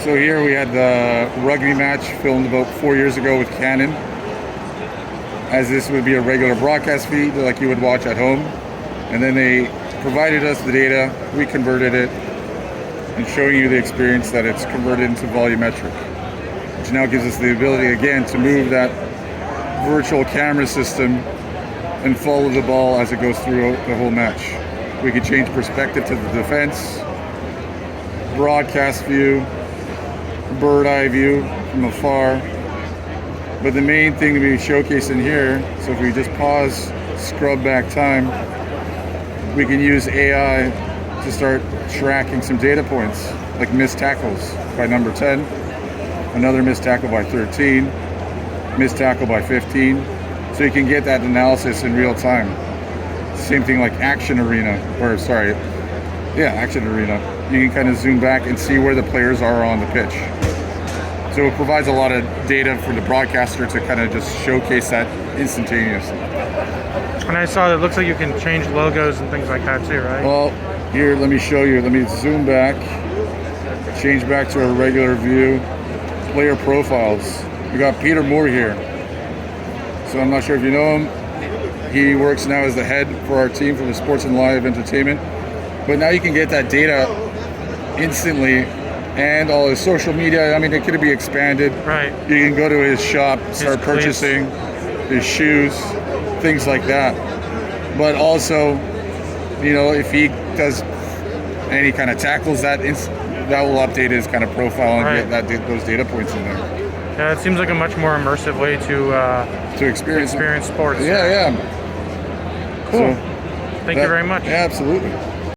So here we had the rugby match filmed about 4 years ago with Canon, as this would be a regular broadcast feed like you would watch at home. And then they provided us the data, we converted it, and showing you the experience that it's converted into volumetric, which now gives us the ability again to move that virtual camera system and follow the ball as it goes through the whole match. We could change perspective to the defense, broadcast view, bird eye view from afar. But the main thing to be showcasing here, so if we just pause, scrub back time, we can use AI to start tracking some data points, like missed tackles by number 10, another missed tackle by 13, missed tackle by 15. So you can get that analysis in real time. Same thing like Action Arena. You can kind of zoom back and see where the players are on the pitch. So it provides a lot of data for the broadcaster to kind of just showcase that instantaneously. And I saw that it looks like you can change logos and things like that too, right? Well, here, let me show you. Let me zoom back, change back to a regular view, player profiles. We got Peter Moore here. So I'm not sure if you know him. He works now as the head for our team for the sports and live entertainment. But now you can get that data instantly, and all his social media. I mean, it could be expanded. Right. You can go to his shop, start purchasing his shoes, things like that. But also, you know, if he does any kind of tackles, that will update his kind of profile and get those data points in there. Yeah, it seems like a much more immersive way to experience sports. Yeah. Cool. So Thank you very much. Yeah, absolutely.